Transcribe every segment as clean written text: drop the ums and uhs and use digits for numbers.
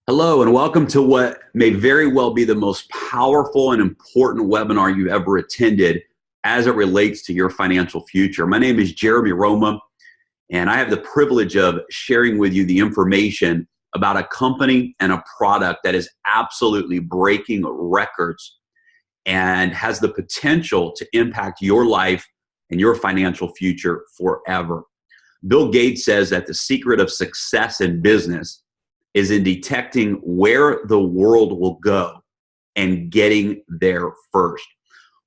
Hello, and welcome to what may very well be the most powerful and important webinar you've ever attended as it relates to your financial future. My name is Jeremy Roma, and I have the privilege of sharing with you the information about a company and a product that is absolutely breaking records and has the potential to impact your life and your financial future forever. Bill Gates says that the secret of success in business is in detecting where the world will go and getting there first.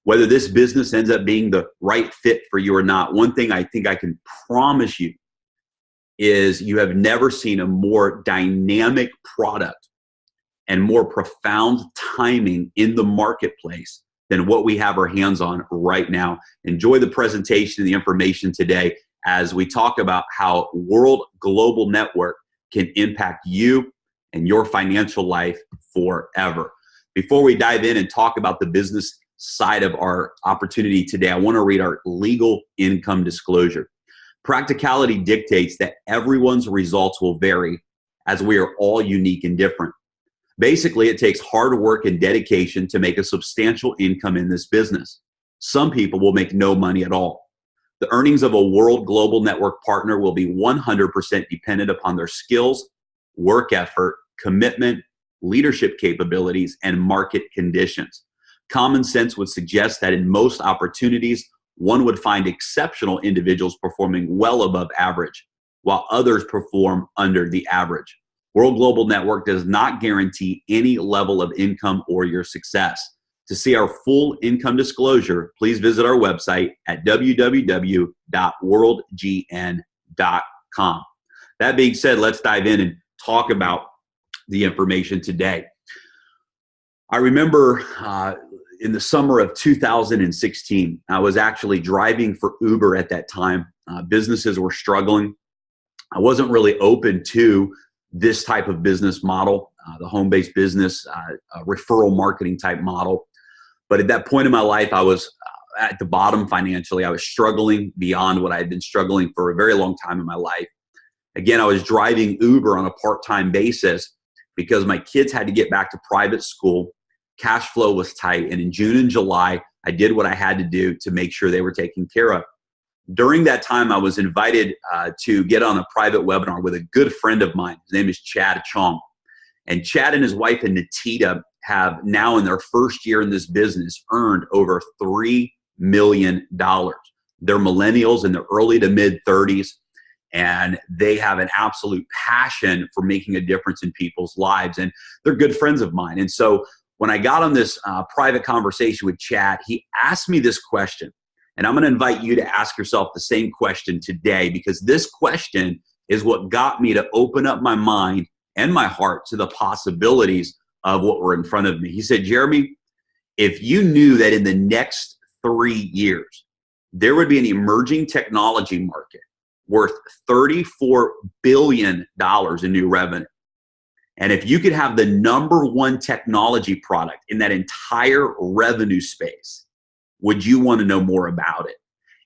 Whether this business ends up being the right fit for you or not, one thing I think I can promise you is you have never seen a more dynamic product and more profound timing in the marketplace than what we have our hands on right now. Enjoy the presentation and the information today as we talk about how World Global Network can impact you and your financial life forever. Before we dive in and talk about the business side of our opportunity today, I want to read our legal income disclosure. Practicality dictates that everyone's results will vary as we are all unique and different. Basically, it takes hard work and dedication to make a substantial income in this business. Some people will make no money at all. The earnings of a World Global Network partner will be 100% dependent upon their skills, work effort, commitment, leadership capabilities, and market conditions. Common sense would suggest that in most opportunities, one would find exceptional individuals performing well above average, while others perform under the average. World Global Network does not guarantee any level of income or your success. To see our full income disclosure, please visit our website at www.worldgn.com. That being said, let's dive in and talk about the information today. I remember in the summer of 2016, I was actually driving for Uber at that time. Businesses were struggling. I wasn't really open to this type of business model, the home-based business, referral marketing type model. But at that point in my life, I was at the bottom financially. I was struggling beyond what I had been struggling for a very long time in my life. Again, I was driving Uber on a part-time basis because my kids had to get back to private school. Cash flow was tight. And in June and July, I did what I had to do to make sure they were taken care of. During that time, I was invited to get on a private webinar with a good friend of mine. His name is Nattida Chong. And Chad and his wife, Nattida, have now in their first year in this business earned over $3 million. They're millennials in their early to mid 30s, and they have an absolute passion for making a difference in people's lives. And they're good friends of mine. And so when I got on this private conversation with Chad, he asked me this question. And I'm going to invite you to ask yourself the same question today, because this question is what got me to open up my mind and my heart to the possibilities of what were in front of me. He said, Jeremy, if you knew that in the next 3 years, there would be an emerging technology market worth $34 billion in new revenue, and if you could have the number one technology product in that entire revenue space, would you want to know more about it?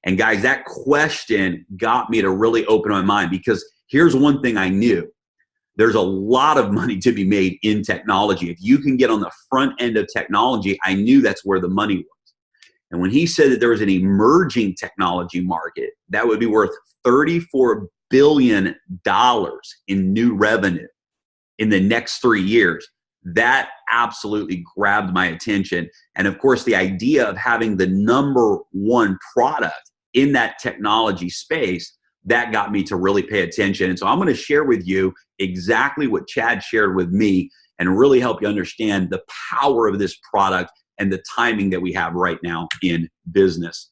And guys, that question got me to really open my mind, because here's one thing I knew. There's a lot of money to be made in technology. If you can get on the front end of technology, I knew that's where the money was. And when he said that there was an emerging technology market that would be worth $34 billion in new revenue in the next 3 years, that absolutely grabbed my attention. And of course, the idea of having the number one product in that technology space, that got me to really pay attention. And so I'm going to share with you exactly what Chad shared with me and really help you understand the power of this product and the timing that we have right now in business.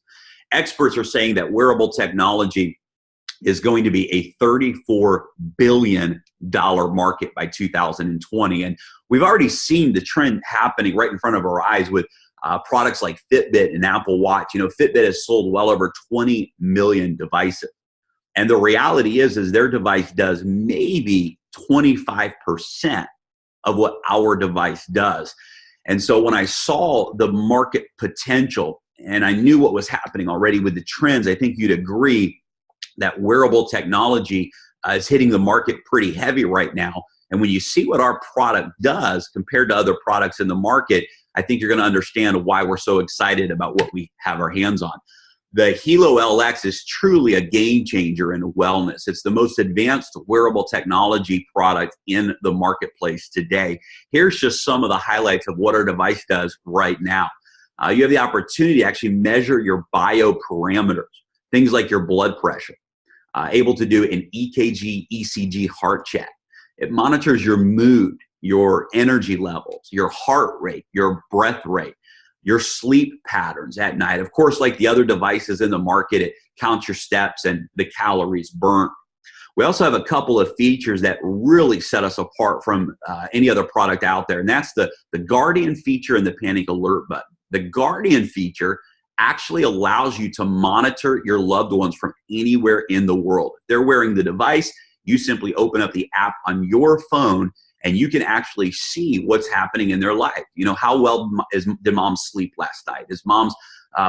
Experts are saying that wearable technology is going to be a $34 billion market by 2020. And we've already seen the trend happening right in front of our eyes with products like Fitbit and Apple Watch. You know, Fitbit has sold well over 20 million devices. And the reality is their device does maybe 25% of what our device does. And so when I saw the market potential and I knew what was happening already with the trends, I think you'd agree that wearable technology is hitting the market pretty heavy right now. And when you see what our product does compared to other products in the market, I think you're going to understand why we're so excited about what we have our hands on. The Hilo LX is truly a game changer in wellness. It's the most advanced wearable technology product in the marketplace today. Here's just some of the highlights of what our device does right now. You have the opportunity to actually measure your bioparameters, things like your blood pressure, able to do an EKG, ECG heart check. It monitors your mood, your energy levels, your heart rate, your breath rate, your sleep patterns at night. Of course, like the other devices in the market, it counts your steps and the calories burnt. We also have a couple of features that really set us apart from any other product out there, and that's the Guardian feature and the Panic Alert button. The Guardian feature actually allows you to monitor your loved ones from anywhere in the world. If they're wearing the device, you simply open up the app on your phone and you can actually see what's happening in their life. You know, how well did mom sleep last night? Is mom's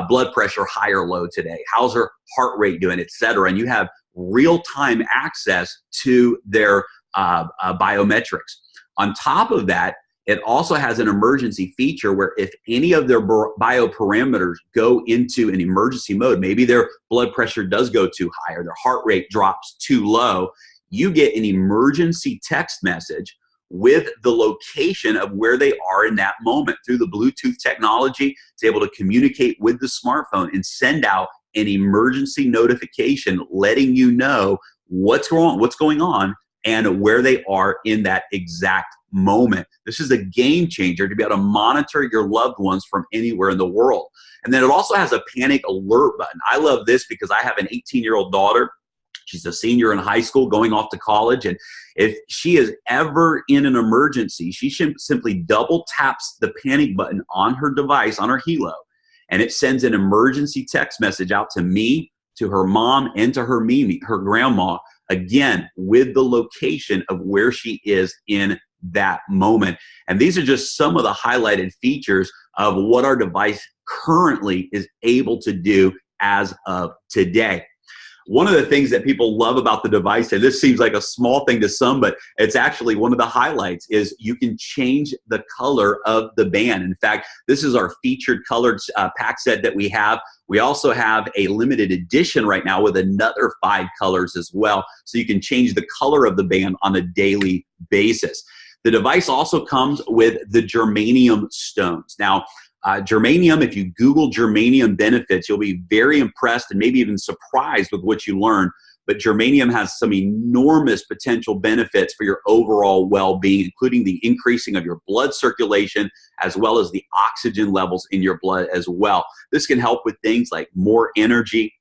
blood pressure high or low today? How's her heart rate doing, et cetera? And you have real-time access to their biometrics. On top of that, it also has an emergency feature where if any of their bioparameters go into an emergency mode, maybe their blood pressure does go too high or their heart rate drops too low, you get an emergency text message with the location of where they are in that moment. Through the Bluetooth technology, it's able to communicate with the smartphone and send out an emergency notification letting you know what's going on and where they are in that exact moment. This is a game changer to be able to monitor your loved ones from anywhere in the world. And then it also has a Panic Alert button. I love this because I have an 18-year-old daughter. She's a senior in high school going off to college. And if she is ever in an emergency, she simply double taps the panic button on her device, on her Hilo, and it sends an emergency text message out to me, to her mom, and to her Mimi, her grandma, again, with the location of where she is in that moment. And these are just some of the highlighted features of what our device currently is able to do as of today. One of the things that people love about the device, and this seems like a small thing to some, but it's actually one of the highlights, is you can change the color of the band. In fact, this is our featured colored pack set that we have. We also have a limited edition right now with another 5 colors as well. So you can change the color of the band on a daily basis. The device also comes with the germanium stones. Now, germanium, if you Google germanium benefits, you'll be very impressed and maybe even surprised with what you learn. But germanium has some enormous potential benefits for your overall well-being, including the increasing of your blood circulation, as well as the oxygen levels in your blood as well. This can help with things like more energy,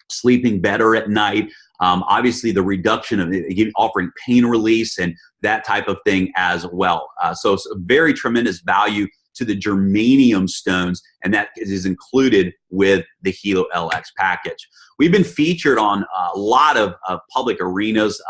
sleeping better at night, obviously the reduction of offering pain release and that type of thing as well. So it's a very tremendous value to the germanium stones, and that is included with the Hilo LX package. We've been featured on a lot of public arenas,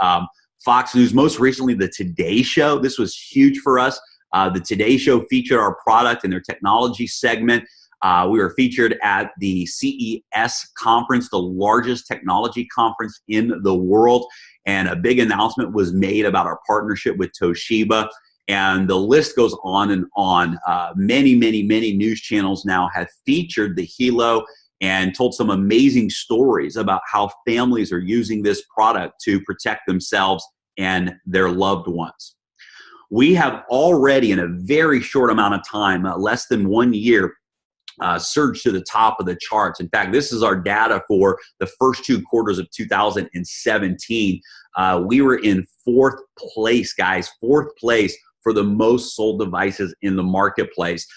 Fox News, most recently the Today Show. This was huge for us. The Today Show featured our product in their technology segment. We were featured at the CES conference, the largest technology conference in the world, and a big announcement was made about our partnership with Toshiba. And the list goes on and on. Many news channels now have featured the Hilo and told some amazing stories about how families are using this product to protect themselves and their loved ones. We have already, in a very short amount of time, less than 1 year, surged to the top of the charts. In fact, this is our data for the first 2 quarters of 2017. We were in 4th place, guys, 4th place for the most sold devices in the marketplace.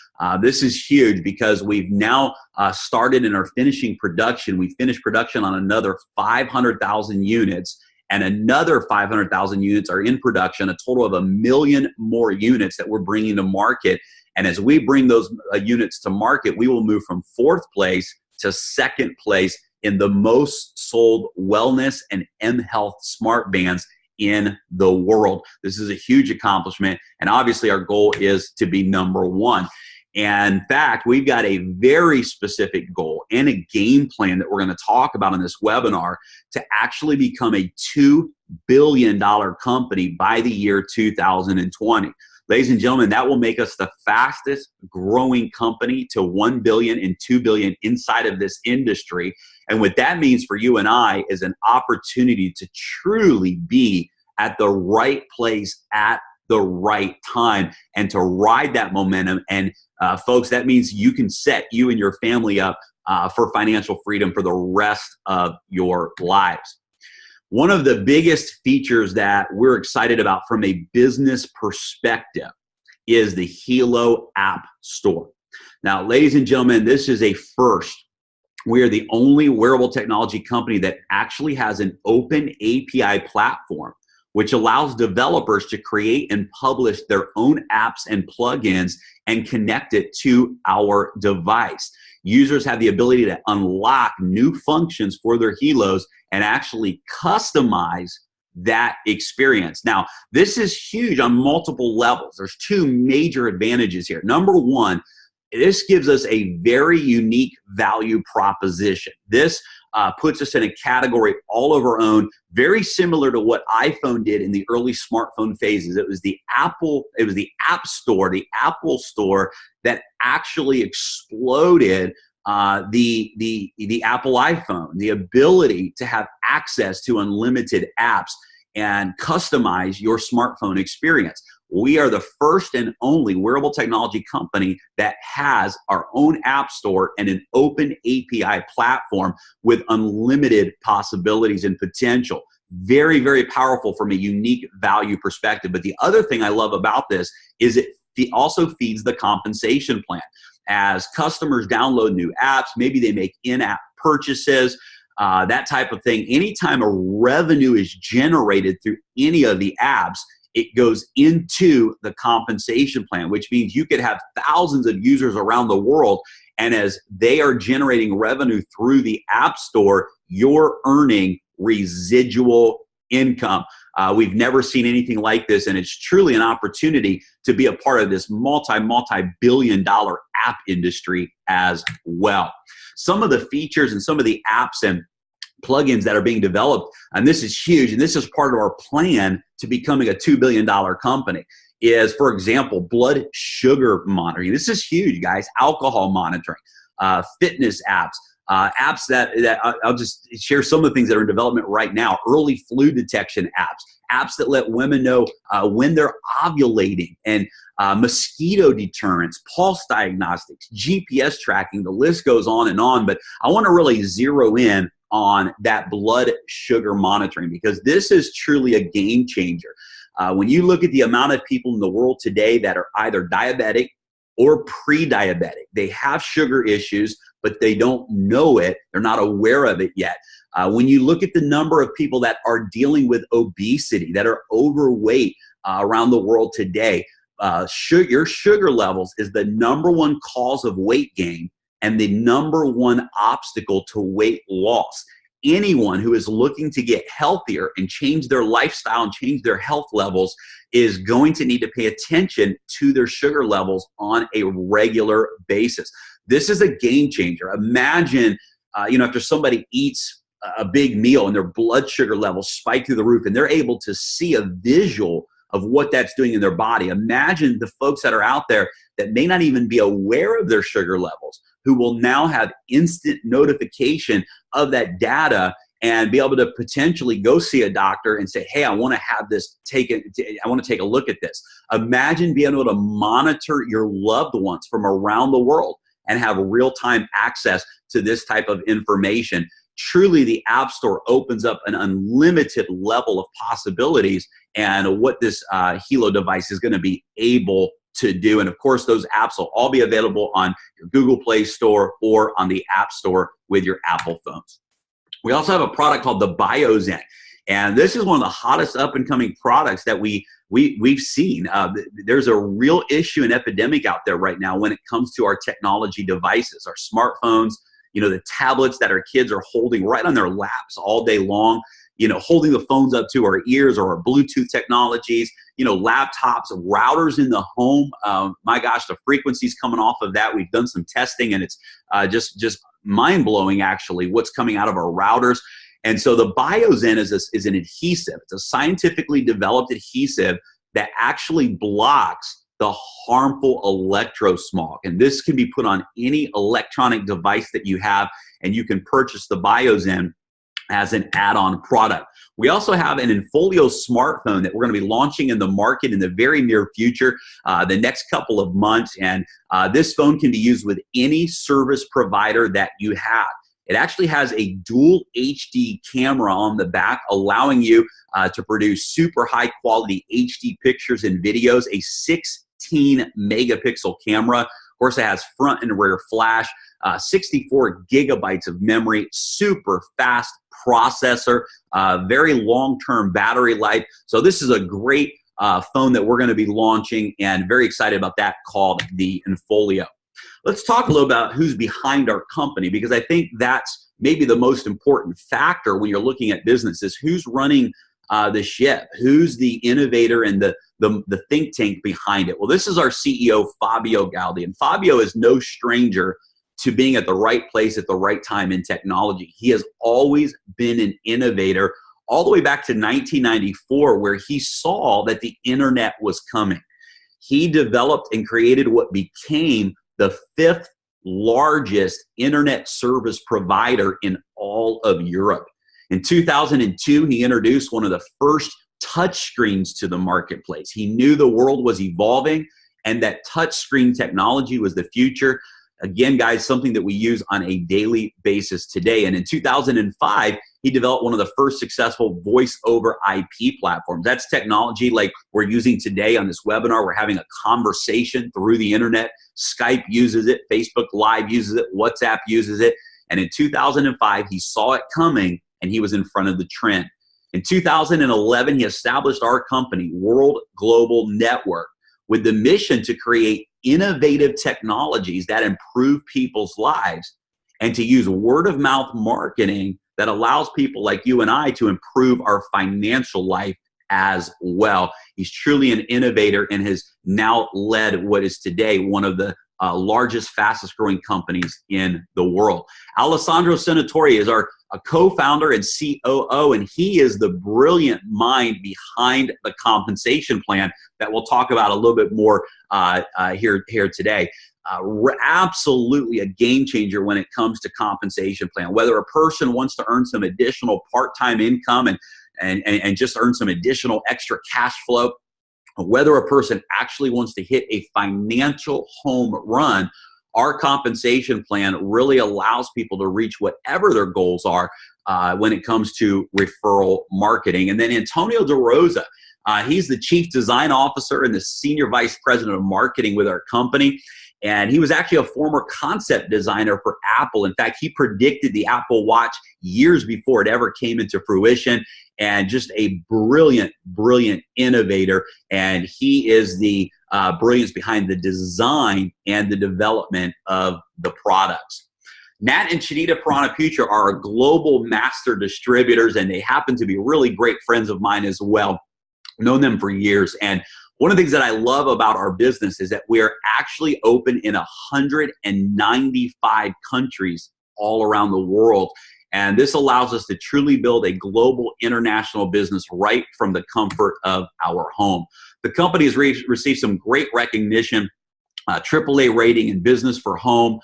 This is huge because we've now started and are finishing production. We finished production on another 500,000 units, and another 500,000 units are in production, a total of 1 million more units that we're bringing to market. And as we bring those units to market, we will move from 4th place to 2nd place in the most sold wellness and M Health smart bands in the world. This is a huge accomplishment, and obviously our goal is to be #1. And in fact, we've got a very specific goal and a game plan that we're going to talk about in this webinar to actually become a $2 billion company by the year 2020. Ladies and gentlemen, that will make us the fastest growing company to 1 billion and 2 billion inside of this industry. And what that means for you and I is an opportunity to truly be at the right place at the right time and to ride that momentum. And folks, that means you can set you and your family up for financial freedom for the rest of your lives. One of the biggest features that we're excited about from a business perspective is the Hilo App Store. Now, ladies and gentlemen, this is a first. We are the only wearable technology company that actually has an open API platform, which allows developers to create and publish their own apps and plugins and connect it to our device. Users have the ability to unlock new functions for their Hilos and actually customize that experience. Now, this is huge on multiple levels. There's two major advantages here. Number one, this gives us a very unique value proposition. This puts us in a category all of our own, very similar to what iPhone did in the early smartphone phases. It was the App Store, the Apple Store that actually exploded the Apple iPhone, the ability to have access to unlimited apps and customize your smartphone experience. We are the first and only wearable technology company that has our own app store and an open API platform with unlimited possibilities and potential. Very, very powerful from a unique value perspective. But the other thing I love about this is it also feeds the compensation plan. As customers download new apps, maybe they make in-app purchases, that type of thing. Anytime a revenue is generated through any of the apps, it goes into the compensation plan, which means you could have thousands of users around the world, and as they are generating revenue through the App Store, you're earning residual income. We've never seen anything like this, and it's truly an opportunity to be a part of this multi-billion-dollar app industry as well. Some of the features and some of the apps and plugins that are being developed, and this is huge, and this is part of our plan to becoming a $2 billion company, is, for example, blood sugar monitoring. This is huge, guys. Alcohol monitoring, fitness apps, apps that I'll just share some of the things that are in development right now. Early flu detection apps that let women know when they're ovulating, and mosquito deterrents, pulse diagnostics, GPS tracking. The list goes on and on, but I want to really zero in on that blood sugar monitoring, because this is truly a game changer. When you look at the amount of people in the world today that are either diabetic or pre-diabetic, they have sugar issues, but they don't know it. They're not aware of it yet. When you look at the number of people that are dealing with obesity, that are overweight around the world today, your sugar levels is the #1 cause of weight gain and the #1 obstacle to weight loss. Anyone who is looking to get healthier and change their lifestyle and change their health levels is going to need to pay attention to their sugar levels on a regular basis. This is a game changer. Imagine, after somebody eats a big meal and their blood sugar levels spike through the roof and they're able to see a visual of what that's doing in their body. Imagine the folks that are out there that may not even be aware of their sugar levels, who will now have instant notification of that data and be able to potentially go see a doctor and say, hey, I want to have this taken. I want to take a look at this. Imagine being able to monitor your loved ones from around the world and have real-time access to this type of information. Truly, the App Store opens up an unlimited level of possibilities and what this Hilo device is going to be able to do. And of course, those apps will all be available on your Google Play Store or on the App Store with your Apple phones. We also have a product called the BioZen. And this is one of the hottest up-and-coming products that we've seen. There's a real issue and epidemic out there right now when it comes to our technology devices, our smartphones, the tablets that our kids are holding right on their laps all day long, holding the phones up to our ears, or our Bluetooth technologies. laptops, routers in the home. My gosh, the frequencies coming off of that. We've done some testing, and it's just mind blowing actually what's coming out of our routers. And so the BioZen is an adhesive. It's a scientifically developed adhesive that actually blocks the harmful electrosmog. And this can be put on any electronic device that you have, and you can purchase the BioZen as an add-on product. We also have an Infolio smartphone that we're going to be launching in the market in the very near future, the next couple of months. And this phone can be used with any service provider that you have. It actually has a dual HD camera on the back, allowing you to produce super high quality HD pictures and videos, a 16 megapixel camera. Of course, it has front and rear flash, 64 gigabytes of memory, super fast processor, very long-term battery life. So this is a great phone that we're going to be launching, and very excited about that, called the Infolio. Let's talk a little about who's behind our company, because I think that's maybe the most important factor when you're looking at businesses. Who's running the ship? Who's the innovator and the think tank behind it? Well, this is our CEO, Fabio Galdi. And Fabio is no stranger to being at the right place at the right time in technology. He has always been an innovator, all the way back to 1994, where he saw that the internet was coming. He developed and created what became the 5th largest internet service provider in all of Europe. In 2002, he introduced one of the first touchscreens to the marketplace. He knew the world was evolving and that touchscreen technology was the future. Again, guys, something that we use on a daily basis today. And in 2005, he developed one of the first successful voice over IP platforms. That's technology like we're using today on this webinar. We're having a conversation through the internet. Skype uses it, Facebook Live uses it, WhatsApp uses it. And in 2005, he saw it coming, and he was in front of the trend. In 2011, he established our company, World Global Network, with the mission to create innovative technologies that improve people's lives, and to use word-of-mouth marketing that allows people like you and I to improve our financial life as well. He's truly an innovator and has now led what is today one of the largest, fastest growing companies in the world. Alessandro Senatore is our co-founder and COO, and he is the brilliant mind behind the compensation plan that we'll talk about a little bit more here today. Absolutely a game changer when it comes to compensation plan. Whether a person wants to earn some additional part-time income and just earn some additional extra cash flow, whether a person actually wants to hit a financial home run, our compensation plan really allows people to reach whatever their goals are when it comes to referral marketing. And then Antonio DeRosa, he's the Chief Design Officer and the Senior Vice President of Marketing with our company. And he was actually a former concept designer for Apple. In fact, he predicted the Apple Watch years before it ever came into fruition, and just a brilliant, brilliant innovator. And he is the brilliance behind the design and the development of the products. Nat and Nattida Chong are our global master distributors, and they happen to be really great friends of mine as well. Known them for years. And one of the things that I love about our business is that we're actually open in 195 countries all around the world. And this allows us to truly build a global international business right from the comfort of our home. The company has received some great recognition, AAA rating in Business for Home,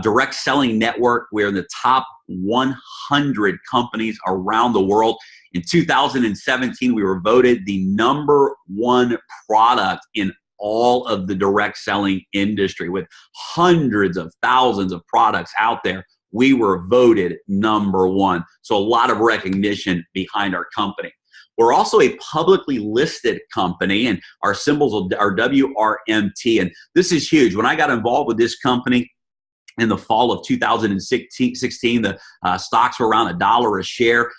direct selling network. We're in the top 100 companies around the world. In 2017, we were voted the #1 product in all of the direct selling industry. With hundreds of thousands of products out there, we were voted #1. So a lot of recognition behind our company. We're also a publicly listed company, and our symbols are WRMT. And this is huge. When I got involved with this company in the fall of 2016, the stocks were around $1 a share.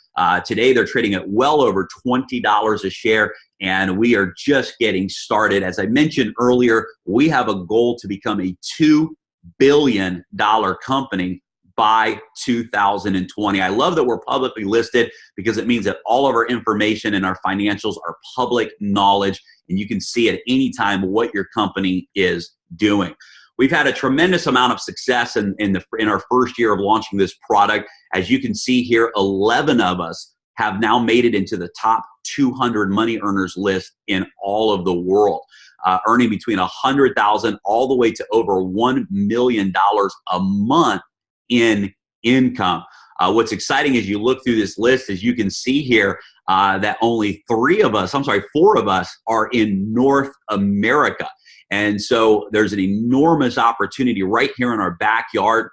Today, they're trading at well over $20 a share, and we are just getting started. As I mentioned earlier, we have a goal to become a $2 billion company by 2020. I love that we're publicly listed because it means that all of our information and our financials are public knowledge, and you can see at any time what your company is doing. We've had a tremendous amount of success in our first year of launching this product. As you can see here, 11 of us have now made it into the top 200 money earners list in all of the world, earning between $100,000 all the way to over $1 million a month in income. What's exciting as you look through this list is you can see here that only four of us are in North America. And so there's an enormous opportunity right here in our backyard,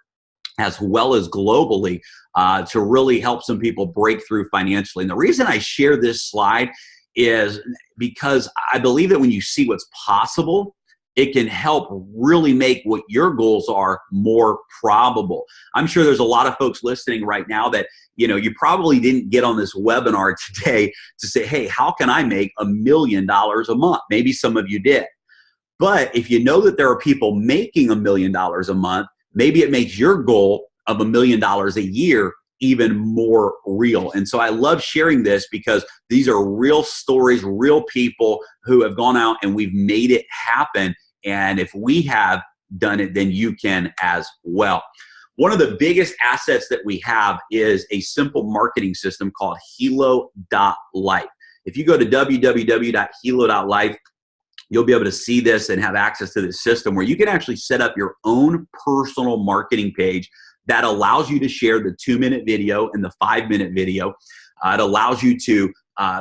as well as globally, to really help some people break through financially. And the reason I share this slide is because I believe that when you see what's possible, it can help really make what your goals are more probable. I'm sure there's a lot of folks listening right now that, you probably didn't get on this webinar today to say, hey, how can I make $1 million a month? Maybe some of you did. But if you know that there are people making $1 million a month, maybe it makes your goal of $1 million a year even more real. And so I love sharing this because these are real stories, real people who have gone out and we've made it happen. And if we have done it, then you can as well. One of the biggest assets that we have is a simple marketing system called Hilo.life. If you go to www.hilo.life, you'll be able to see this and have access to this system where you can actually set up your own personal marketing page that allows you to share the 2-minute video and the 5-minute video. It allows you to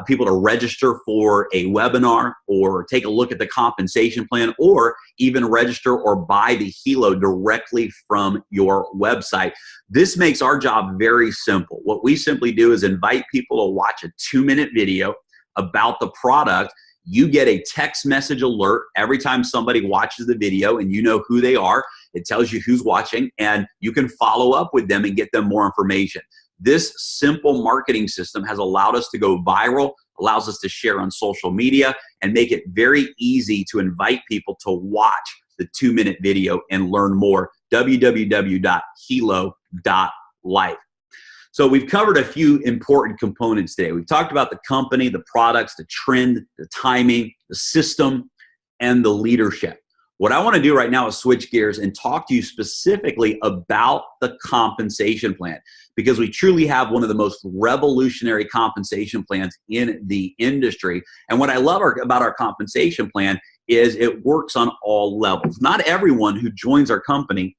people to register for a webinar or take a look at the compensation plan or even register or buy the Hilo directly from your website. This makes our job very simple. What we simply do is invite people to watch a 2-minute video about the product. You get a text message alert every time somebody watches the video and you know who they are. It tells you who's watching and you can follow up with them and get them more information. This simple marketing system has allowed us to go viral, allows us to share on social media, and make it very easy to invite people to watch the 2-minute video and learn more. www.hilo.life. So we've covered a few important components today. We've talked about the company, the products, the trend, the timing, the system, and the leadership. What I want to do right now is switch gears and talk to you specifically about the compensation plan, because we truly have one of the most revolutionary compensation plans in the industry. And what I love about our compensation plan is it works on all levels. Not everyone who joins our company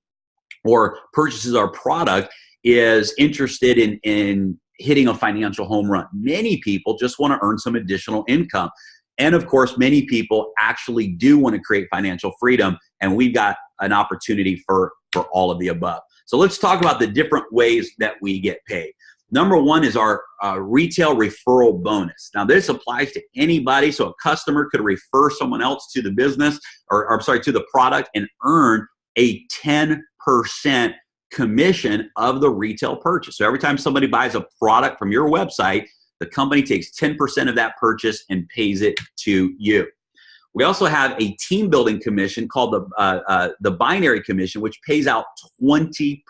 or purchases our product is interested in hitting a financial home run. Many people just want to earn some additional income. And of course, many people actually do want to create financial freedom, and we've got an opportunity for all of the above. So let's talk about the different ways that we get paid. Number one is our retail referral bonus. Now, this applies to anybody, so a customer could refer someone else to the business, to the product, and earn a 10% commission of the retail purchase. So every time somebody buys a product from your website, the company takes 10% of that purchase and pays it to you. We also have a team building commission called the binary commission, which pays out 20%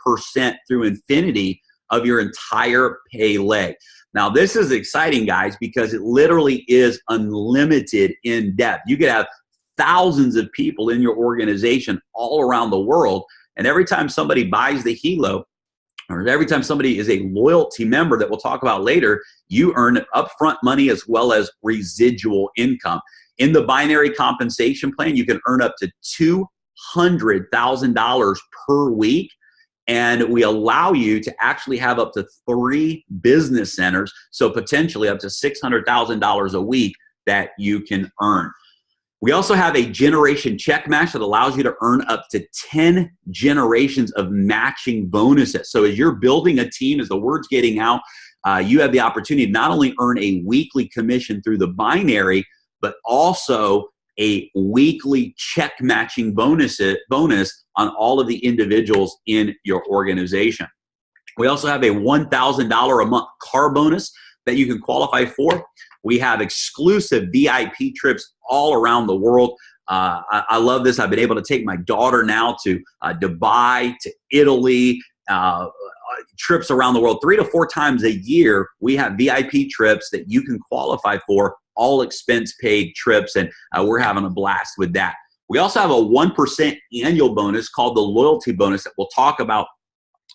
through infinity of your entire pay leg. Now, this is exciting, guys, because it literally is unlimited in depth. You could have thousands of people in your organization all around the world, and every time somebody buys the Hilo, or every time somebody is a loyalty member that we'll talk about later, you earn upfront money as well as residual income. In the binary compensation plan, you can earn up to $200,000 per week, and we allow you to actually have up to 3 business centers, so potentially up to $600,000 a week that you can earn. We also have a generation check match that allows you to earn up to 10 generations of matching bonuses. So as you're building a team, as the word's getting out, you have the opportunity to not only earn a weekly commission through the binary, but also a weekly check matching bonus on all of the individuals in your organization. We also have a $1,000 a month car bonus that you can qualify for. We have exclusive VIP trips all around the world. I love this. I've been able to take my daughter now to Dubai, to Italy, trips around the world. 3 to 4 times a year, we have VIP trips that you can qualify for, all expense paid trips, and we're having a blast with that. We also have a 1% annual bonus called the loyalty bonus that we'll talk about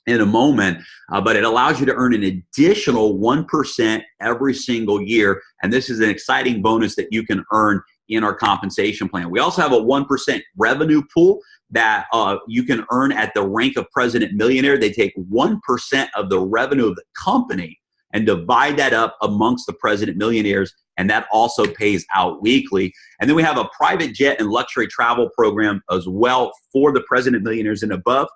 in a moment, but it allows you to earn an additional 1% every single year, and this is an exciting bonus that you can earn in our compensation plan. We also have a 1% revenue pool that you can earn at the rank of President Millionaire. They take 1% of the revenue of the company and divide that up amongst the President Millionaires, and that also pays out weekly. And then we have a private jet and luxury travel program as well for the President Millionaires and above.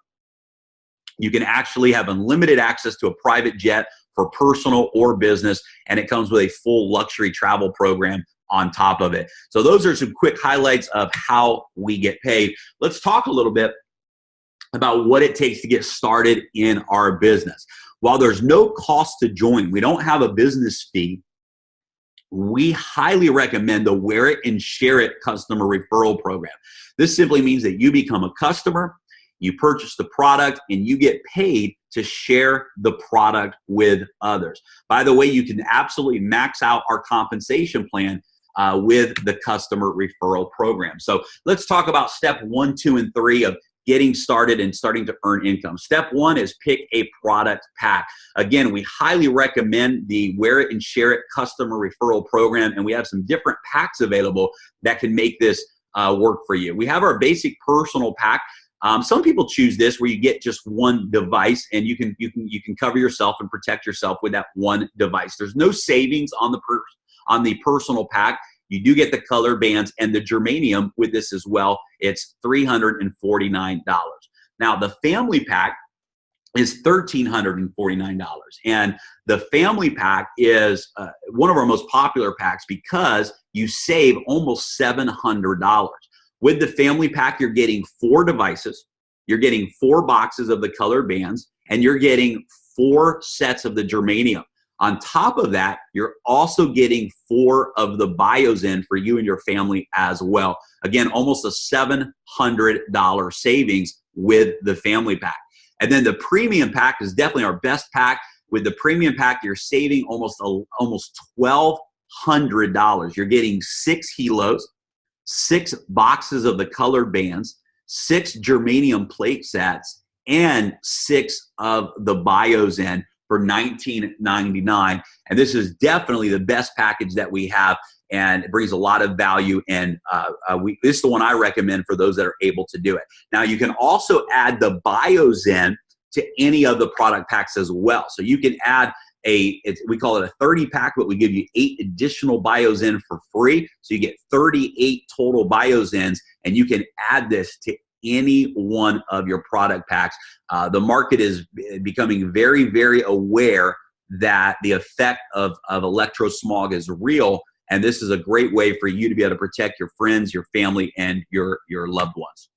You can actually have unlimited access to a private jet for personal or business, and it comes with a full luxury travel program on top of it. So those are some quick highlights of how we get paid. Let's talk a little bit about what it takes to get started in our business. While there's no cost to join, we don't have a business fee, we highly recommend the Wear It and Share It customer referral program. This simply means that you become a customer, you purchase the product, and you get paid to share the product with others. By the way, you can absolutely max out our compensation plan with the customer referral program. So let's talk about step 1, 2, and 3 of getting started and starting to earn income. Step 1 is pick a product pack. Again, we highly recommend the Wear It and Share It customer referral program, and we have some different packs available that can make this work for you. We have our basic personal pack. Some people choose this where you get just one device and you can cover yourself and protect yourself with that one device. There's no savings on the personal pack. You do get the color bands and the germanium with this as well. It's $349. Now the family pack is $1,349, and the family pack is one of our most popular packs because you save almost $700. With the family pack, you're getting 4 devices, you're getting 4 boxes of the color bands, and you're getting 4 sets of the germanium. On top of that, you're also getting 4 of the bios in for you and your family as well. Again, almost a $700 savings with the family pack. And then the premium pack is definitely our best pack. With the premium pack, you're saving almost $1,200. You're getting 6 helos, 6 boxes of the colored bands, 6 germanium plate sets, and 6 of the bios in for $19.99. And this is definitely the best package that we have, and it brings a lot of value. And this is the one I recommend for those that are able to do it. Now, you can also add the bios in to any of the product packs as well. So you can add we call it a 30 pack, but we give you 8 additional bios in for free. So you get 38 total bios ins, and you can add this to any one of your product packs. The market is becoming very, very aware that the effect of electrosmog is real, and this is a great way for you to be able to protect your friends, your family, and your loved ones.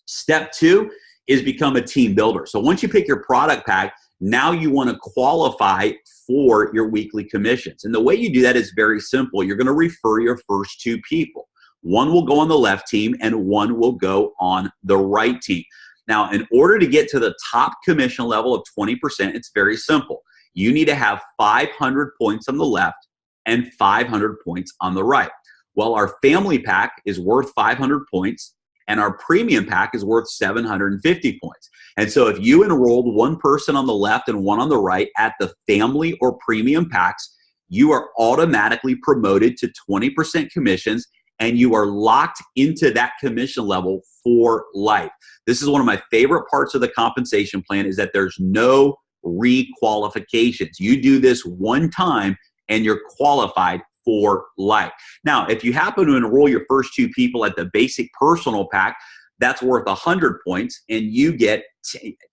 Step 2 is become a team builder. So once you pick your product pack, now you want to qualify for your weekly commissions. And the way you do that is very simple. You're going to refer your first 2 people. One will go on the left team and one will go on the right team. Now, in order to get to the top commission level of 20%, it's very simple. You need to have 500 points on the left and 500 points on the right. Well, our family pack is worth 500 points, and our premium pack is worth 750 points. And so if you enrolled one person on the left and one on the right at the family or premium packs, you are automatically promoted to 20% commissions, and you are locked into that commission level for life. This is one of my favorite parts of the compensation plan, is that there's no re-qualifications. You do this one time and you're qualified for life. Now, if you happen to enroll your first 2 people at the basic personal pack, that's worth 100 points, and you get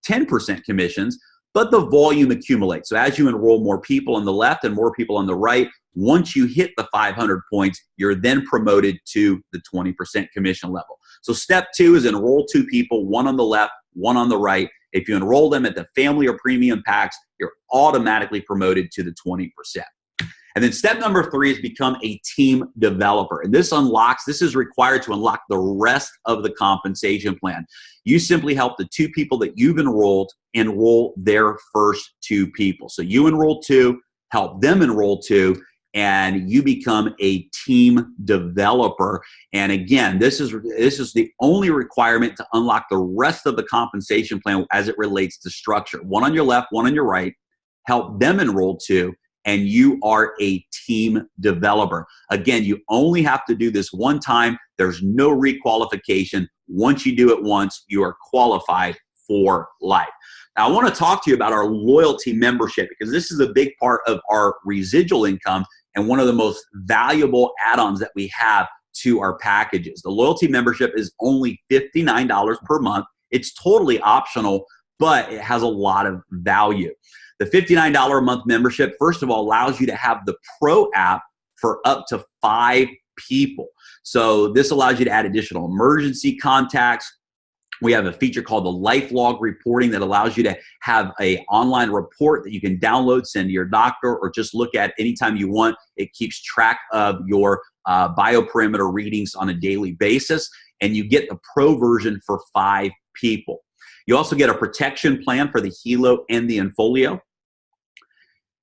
10% commissions, but the volume accumulates. So as you enroll more people on the left and more people on the right, once you hit the 500 points, you're then promoted to the 20% commission level. So step 2 is enroll 2 people, one on the left, one on the right. If you enroll them at the family or premium packs, you're automatically promoted to the 20%. And then step number 3 is become a team developer. And this is required to unlock the rest of the compensation plan. You simply help the 2 people that you've enrolled enroll their first 2 people. So you enroll 2, help them enroll 2, and you become a team developer. And again, this is the only requirement to unlock the rest of the compensation plan as it relates to structure. 1 on your left, 1 on your right, help them enroll 2, and you are a team developer. Again, you only have to do this one time. There's no requalification. Once you do it once, you are qualified for life. Now, I want to talk to you about our loyalty membership, because this is a big part of our residual income and one of the most valuable add-ons that we have to our packages. The loyalty membership is only $59 per month. It's totally optional, but it has a lot of value. The $59 a month membership, first of all, allows you to have the Pro app for up to 5 people. So this allows you to add additional emergency contacts. We have a feature called the Life Log Reporting that allows you to have an online report that you can download, send to your doctor, or just look at anytime you want. It keeps track of your bioperimeter readings on a daily basis, and you get the Pro version for 5 people. You also get a protection plan for the Helo and the Infolio.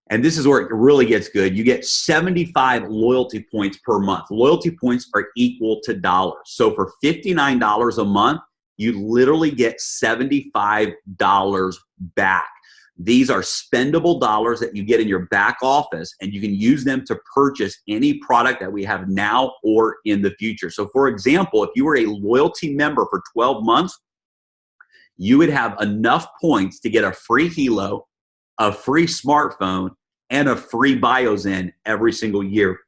And this is where it really gets good. You get 75 loyalty points per month. Loyalty points are equal to dollars. So for $59 a month, you literally get $75 back. These are spendable dollars that you get in your back office, and you can use them to purchase any product that we have now or in the future. So for example, if you were a loyalty member for 12 months, you would have enough points to get a free Helo, a free smartphone, and a free BioZen every single year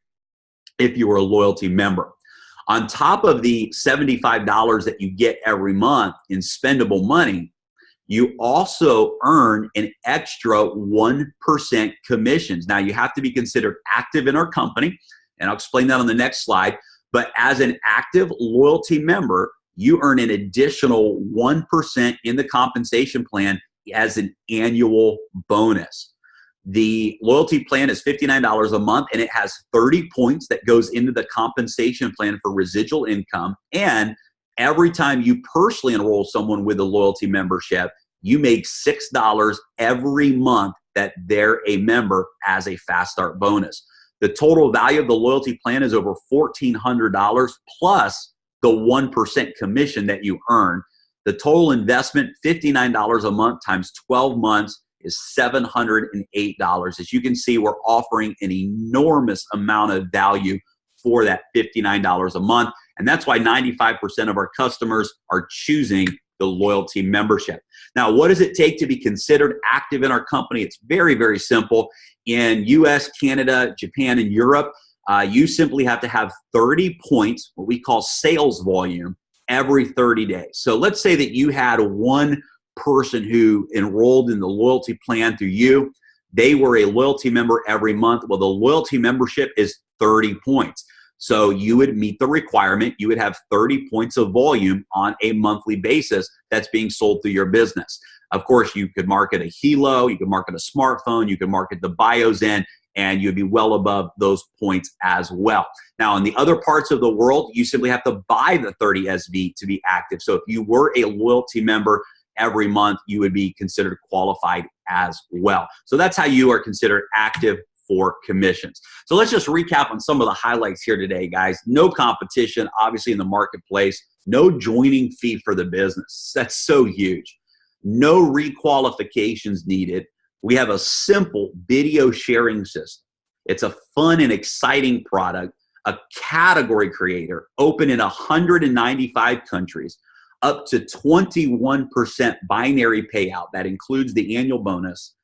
if you were a loyalty member. On top of the $75 that you get every month in spendable money, you also earn an extra 1% commissions. Now, you have to be considered active in our company, and I'll explain that on the next slide. But as an active loyalty member, you earn an additional 1% in the compensation plan as an annual bonus. The loyalty plan is $59 a month, and it has 30 points that goes into the compensation plan for residual income. And every time you personally enroll someone with a loyalty membership, you make $6 every month that they're a member as a fast start bonus. The total value of the loyalty plan is over $1,400 plus the 1% commission that you earn. The total investment, $59 a month times 12 months, is $708. As you can see, we're offering an enormous amount of value for that $59 a month. And that's why 95% of our customers are choosing the loyalty membership. Now, what does it take to be considered active in our company? It's very, very simple. In US, Canada, Japan, and Europe, you simply have to have 30 points, what we call sales volume, every 30 days. So let's say that you had one person who enrolled in the loyalty plan through you. They were a loyalty member every month. Well, the loyalty membership is 30 points. So you would meet the requirement. You would have 30 points of volume on a monthly basis that's being sold through your business. Of course, you could market a Helo, you could market a smartphone, you could market the BioZen, and you'd be well above those points as well. Now, in the other parts of the world, you simply have to buy the 30 SV to be active. So if you were a loyalty member every month, you would be considered qualified as well. So that's how you are considered active for commissions. So let's just recap on some of the highlights here today, guys. No competition, obviously, in the marketplace. No joining fee for the business. That's so huge. No requalifications needed. We have a simple video sharing system. It's a fun and exciting product, a category creator, open in 195 countries, up to 21% binary payout. That includes the annual bonus,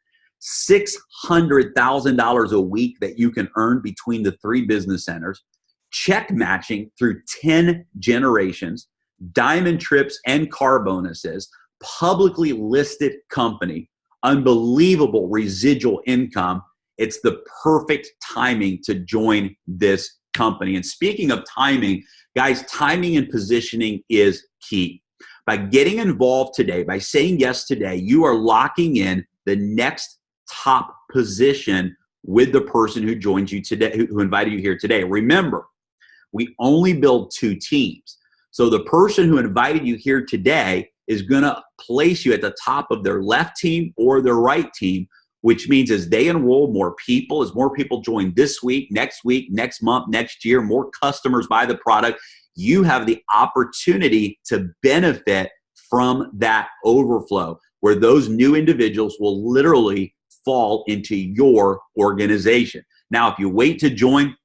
$600,000 a week that you can earn between the 3 business centers, check matching through 10 generations, diamond trips and car bonuses, publicly listed company, unbelievable residual income. It's the perfect timing to join this company. And speaking of timing, guys, timing and positioning is key. By getting involved today, by saying yes today, you are locking in the next top position with the person who joined you today, who invited you here today. Remember, we only build 2 teams. So the person who invited you here today is going to place you at the top of their left team or their right team, which means as they enroll more people, as more people join this week, next month, next year, more customers buy the product, you have the opportunity to benefit from that overflow, where those new individuals will literally fall into your organization. Now, if you wait to join,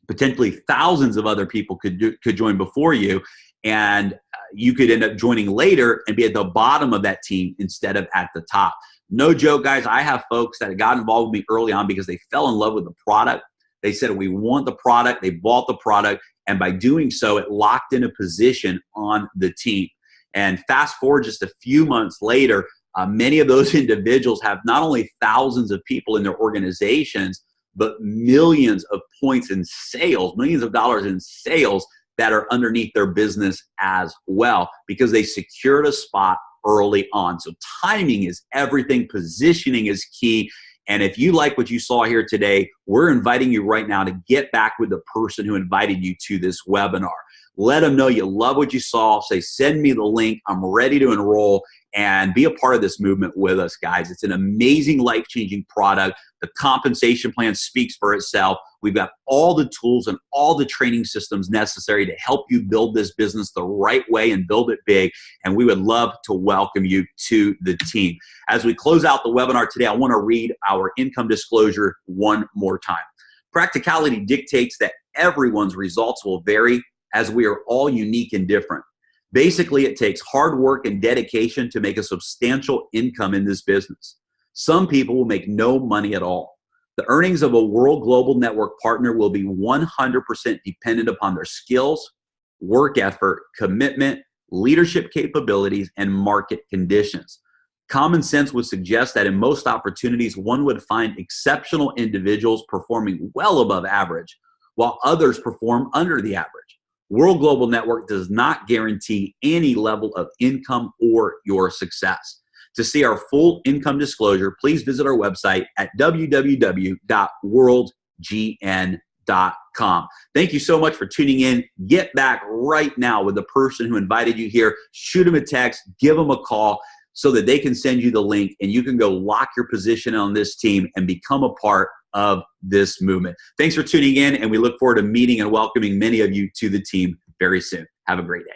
potentially thousands of other people could join before you, and you could end up joining later and be at the bottom of that team instead of at the top. No joke, guys. I have folks that got involved with me early on because they fell in love with the product. They said, we want the product. They bought the product. And by doing so, it locked in a position on the team. And fast forward just a few months later, many of those individuals have not only thousands of people in their organizations, but millions of points in sales, millions of dollars in sales that are underneath their business as well, because they secured a spot early on. So timing is everything. Positioning is key. And if you like what you saw here today, we're inviting you right now to get back with the person who invited you to this webinar. Let them know you love what you saw. Say, send me the link. I'm ready to enroll, and be a part of this movement with us, guys. It's an amazing, life-changing product. The compensation plan speaks for itself. We've got all the tools and all the training systems necessary to help you build this business the right way and build it big. And we would love to welcome you to the team. As we close out the webinar today, I want to read our income disclosure one more time. Practicality dictates that everyone's results will vary, as we are all unique and different. Basically, it takes hard work and dedication to make a substantial income in this business. Some people will make no money at all. The earnings of a World Global Network partner will be 100% dependent upon their skills, work effort, commitment, leadership capabilities, and market conditions. Common sense would suggest that in most opportunities, one would find exceptional individuals performing well above average, while others perform under the average. World Global Network does not guarantee any level of income or your success. To see our full income disclosure, please visit our website at www.worldgn.com. Thank you so much for tuning in. Get back right now with the person who invited you here. Shoot them a text, give them a call so that they can send you the link, and you can go lock your position on this team and become a part of this movement. Thanks for tuning in, and we look forward to meeting and welcoming many of you to the team very soon. Have a great day.